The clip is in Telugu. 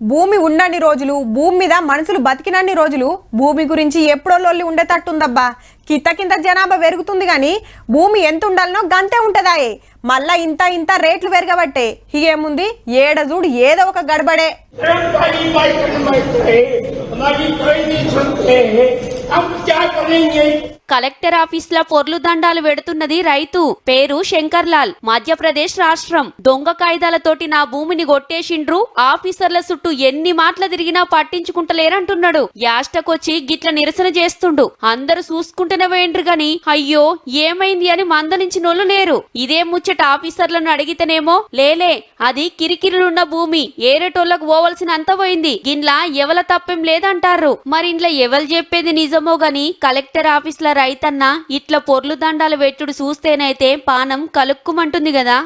భూమి ఉన్నన్ని రోజులు, భూమి మీద మనుషులు బతికినన్ని రోజులు భూమి గురించి ఎప్పుడో లొల్లి ఉండేటట్టుందబ్బా. కింద జనాభా పెరుగుతుంది గాని భూమి ఎంత ఉండాలనో గంతే ఉంటదాయే. మళ్ళా ఇంత రేట్లు పెరగబట్టే ఇగేముంది, ఏడ చూడు ఏదో ఒక గడబడే. కలెక్టర్ ఆఫీస్ లో పొర్లు దండాలు పెడుతున్నది రైతు. పేరు శంకర్లాల్. మధ్యప్రదేశ్ రాష్ట్రం. దొంగ కాయిదాలతోటి నా భూమిని కొట్టేసిండ్రు, ఆఫీసర్ల చుట్టూ ఎన్ని మాటలు తిరిగినా పట్టించుకుంటలేరంటున్నాడు. యాష్టకొచ్చి గిట్ల నిరసన చేస్తుండు. అందరూ చూసుకుంటూనే పోయిండ్రు గాని అయ్యో ఏమైంది అని మందలించినోళ్ళు లేరు. ఇదే ముచ్చట ఆఫీసర్లను అడిగితేనేమో లేలే అది కిరికిరులున్న భూమి, ఏరేటోళ్లకు పోవలసిన అంత పోయింది, గిన్లా ఎవల తప్పేం లేదంటారు. మరి ఇంట్లో ఎవరు చెప్పేది నిజమో గాని కలెక్టర్ ఆఫీస్ లో రైతన్న ఇట్లా పొర్లు దండాలు పెట్టుడు చూస్తేనైతే పానం కలుక్కుమంటుంది కదా.